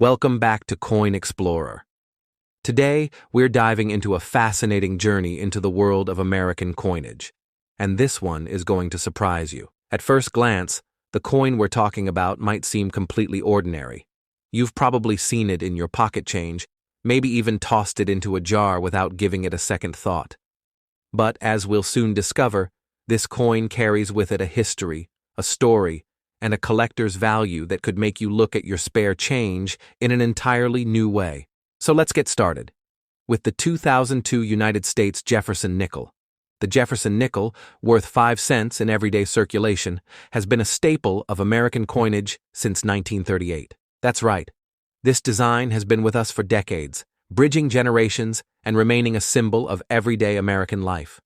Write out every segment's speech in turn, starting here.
Welcome back to Coin Explorer. Today, we're diving into a fascinating journey into the world of American coinage. And this one is going to surprise you. At first glance, the coin we're talking about might seem completely ordinary. You've probably seen it in your pocket change, maybe even tossed it into a jar without giving it a second thought. But as we'll soon discover, this coin carries with it a history, a story, and a collector's value that could make you look at your spare change in an entirely new way. So let's get started. With the 2002 United States Jefferson Nickel. The Jefferson Nickel, worth 5 cents in everyday circulation, has been a staple of American coinage since 1938. That's right. This design has been with us for decades, bridging generations and remaining a symbol of everyday American life.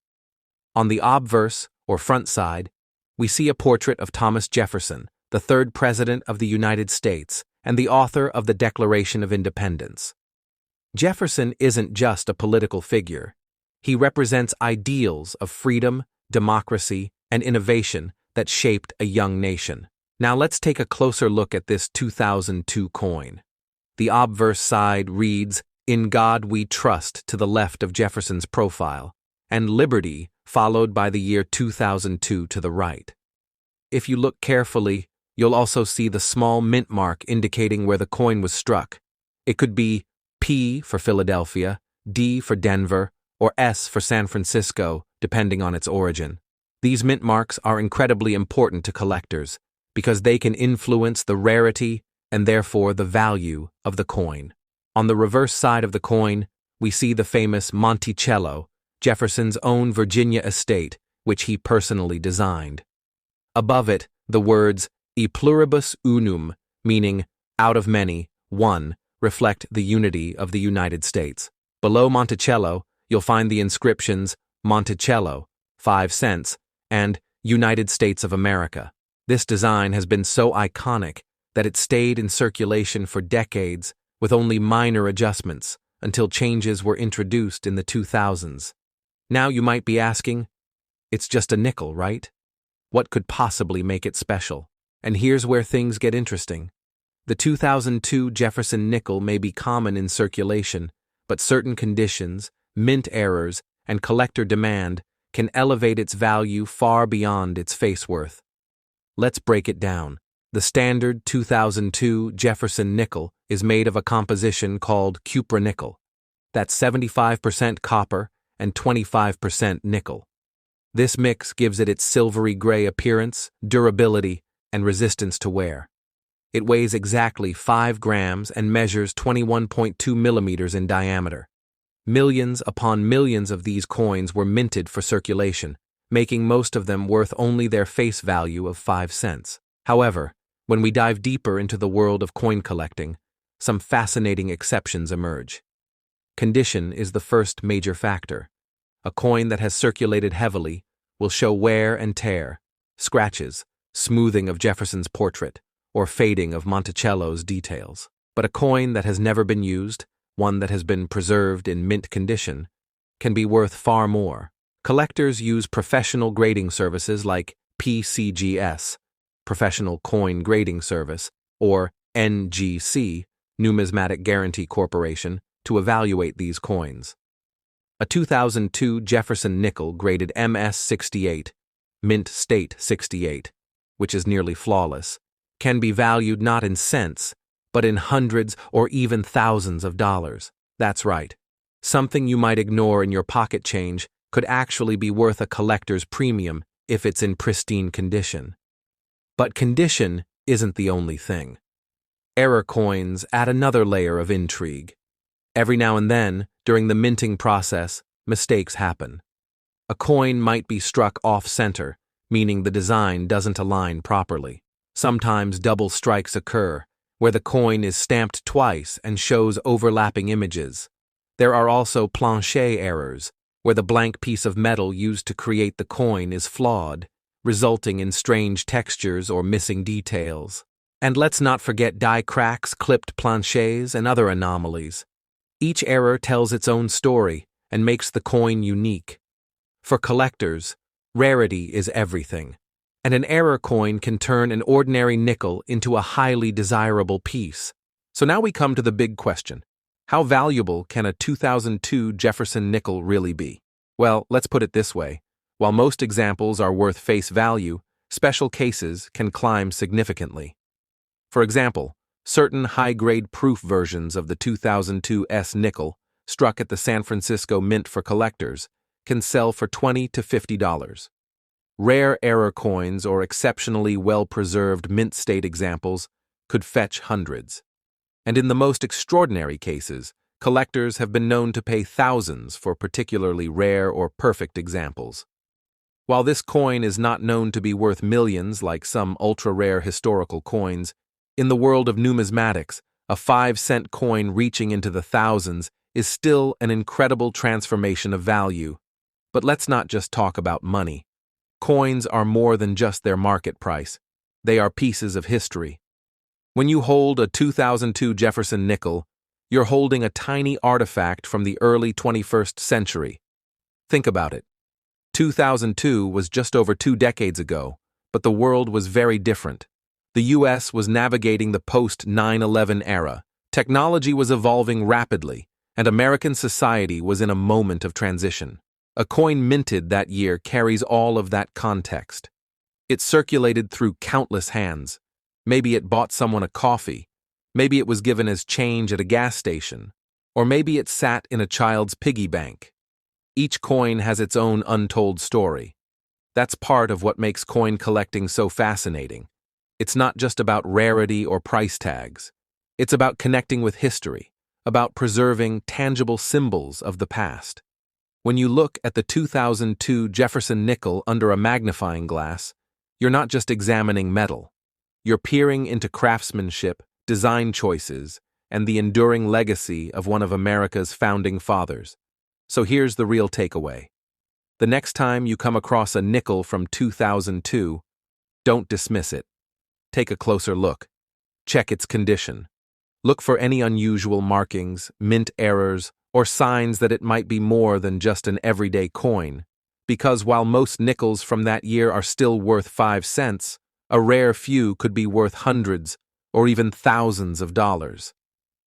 On the obverse, or front side, we see a portrait of Thomas Jefferson, the third President of the United States and the author of the Declaration of Independence. Jefferson isn't just a political figure. He represents ideals of freedom, democracy, and innovation that shaped a young nation. Now let's take a closer look at this 2002 coin. The obverse side reads, "In God We Trust," to the left of Jefferson's profile, and "Liberty," followed by the year 2002 to the right. If you look carefully, you'll also see the small mint mark indicating where the coin was struck. It could be P for Philadelphia, D for Denver, or S for San Francisco, depending on its origin. These mint marks are incredibly important to collectors because they can influence the rarity and therefore the value of the coin. On the reverse side of the coin, we see the famous Monticello, Jefferson's own Virginia estate, which he personally designed. Above it, the words "E pluribus unum," meaning "out of many, one," reflect the unity of the United States. Below Monticello, you'll find the inscriptions Monticello, 5 cents, and United States of America. This design has been so iconic that it stayed in circulation for decades with only minor adjustments until changes were introduced in the 2000s. Now you might be asking, it's just a nickel, right? What could possibly make it special? And here's where things get interesting. The 2002 Jefferson Nickel may be common in circulation, but certain conditions, mint errors, and collector demand can elevate its value far beyond its face worth. Let's break it down. The standard 2002 Jefferson Nickel is made of a composition called cupronickel. That's 75% copper and 25% nickel. This mix gives it its silvery gray appearance, durability, and resistance to wear. It weighs exactly 5 grams and measures 21.2 millimeters in diameter. Millions upon millions of these coins were minted for circulation, making most of them worth only their face value of 5 cents. However, when we dive deeper into the world of coin collecting, some fascinating exceptions emerge. Condition is the first major factor. A coin that has circulated heavily will show wear and tear, scratches, smoothing of Jefferson's portrait, or fading of Monticello's details. But a coin that has never been used, one that has been preserved in mint condition, can be worth far more. Collectors use professional grading services like PCGS, Professional Coin Grading Service, or NGC, Numismatic Guarantee Corporation, to evaluate these coins. A 2002 Jefferson Nickel graded MS-68, Mint State 68, which is nearly flawless, can be valued not in cents, but in hundreds or even thousands of dollars. That's right. Something you might ignore in your pocket change could actually be worth a collector's premium if it's in pristine condition. But condition isn't the only thing. Error coins add another layer of intrigue. Every now and then, during the minting process, mistakes happen. A coin might be struck off-center, meaning the design doesn't align properly. Sometimes double strikes occur, where the coin is stamped twice and shows overlapping images. There are also planchet errors, where the blank piece of metal used to create the coin is flawed, resulting in strange textures or missing details. And let's not forget die cracks, clipped planchets, and other anomalies. Each error tells its own story and makes the coin unique. For collectors, rarity is everything, and an error coin can turn an ordinary nickel into a highly desirable piece. So now we come to the big question. How valuable can a 2002 Jefferson nickel really be? Well, let's put it this way. While most examples are worth face value, special cases can climb significantly. For example, certain high-grade proof versions of the 2002 S nickel, struck at the San Francisco Mint for collectors, can sell for $20 to $50. Rare error coins or exceptionally well-preserved mint-state examples could fetch hundreds. And in the most extraordinary cases, collectors have been known to pay thousands for particularly rare or perfect examples. While this coin is not known to be worth millions like some ultra-rare historical coins, in the world of numismatics, a 5-cent coin reaching into the thousands is still an incredible transformation of value. But let's not just talk about money. Coins are more than just their market price. They are pieces of history. When you hold a 2002 Jefferson nickel, you're holding a tiny artifact from the early 21st century. Think about it. 2002 was just over 2 decades ago, but the world was very different. The U.S. was navigating the post-9/11 era. Technology was evolving rapidly, and American society was in a moment of transition. A coin minted that year carries all of that context. It circulated through countless hands. Maybe it bought someone a coffee. Maybe it was given as change at a gas station. Or maybe it sat in a child's piggy bank. Each coin has its own untold story. That's part of what makes coin collecting so fascinating. It's not just about rarity or price tags. It's about connecting with history, about preserving tangible symbols of the past. When you look at the 2002 Jefferson nickel under a magnifying glass, you're not just examining metal. You're peering into craftsmanship, design choices, and the enduring legacy of one of America's founding fathers. So here's the real takeaway. The next time you come across a nickel from 2002, don't dismiss it. Take a closer look. Check its condition. Look for any unusual markings, mint errors, or signs that it might be more than just an everyday coin. Because while most nickels from that year are still worth 5 cents, a rare few could be worth hundreds or even thousands of dollars.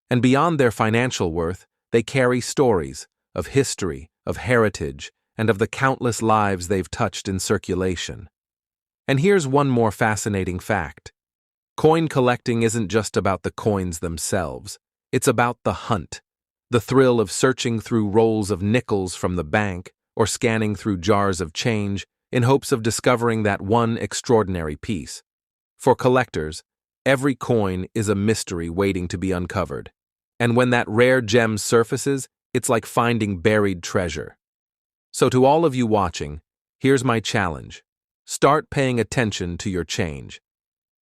And beyond their financial worth, they carry stories of history, of heritage, and of the countless lives they've touched in circulation. And here's one more fascinating fact. Coin collecting isn't just about the coins themselves. It's about the hunt, the thrill of searching through rolls of nickels from the bank or scanning through jars of change in hopes of discovering that one extraordinary piece. For collectors, every coin is a mystery waiting to be uncovered. And when that rare gem surfaces, it's like finding buried treasure. So to all of you watching, here's my challenge. Start paying attention to your change.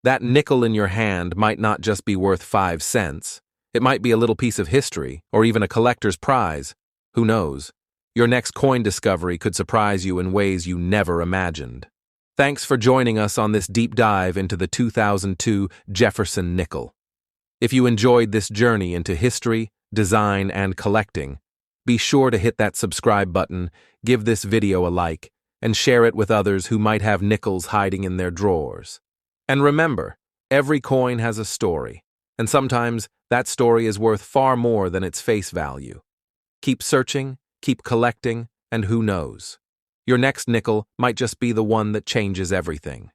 That nickel in your hand might not just be worth 5 cents. It might be a little piece of history, or even a collector's prize. Who knows? Your next coin discovery could surprise you in ways you never imagined. Thanks for joining us on this deep dive into the 2002 Jefferson nickel. If you enjoyed this journey into history, design, and collecting, be sure to hit that subscribe button, give this video a like, and share it with others who might have nickels hiding in their drawers. And remember, every coin has a story, and sometimes that story is worth far more than its face value. Keep searching, keep collecting, and who knows? Your next nickel might just be the one that changes everything.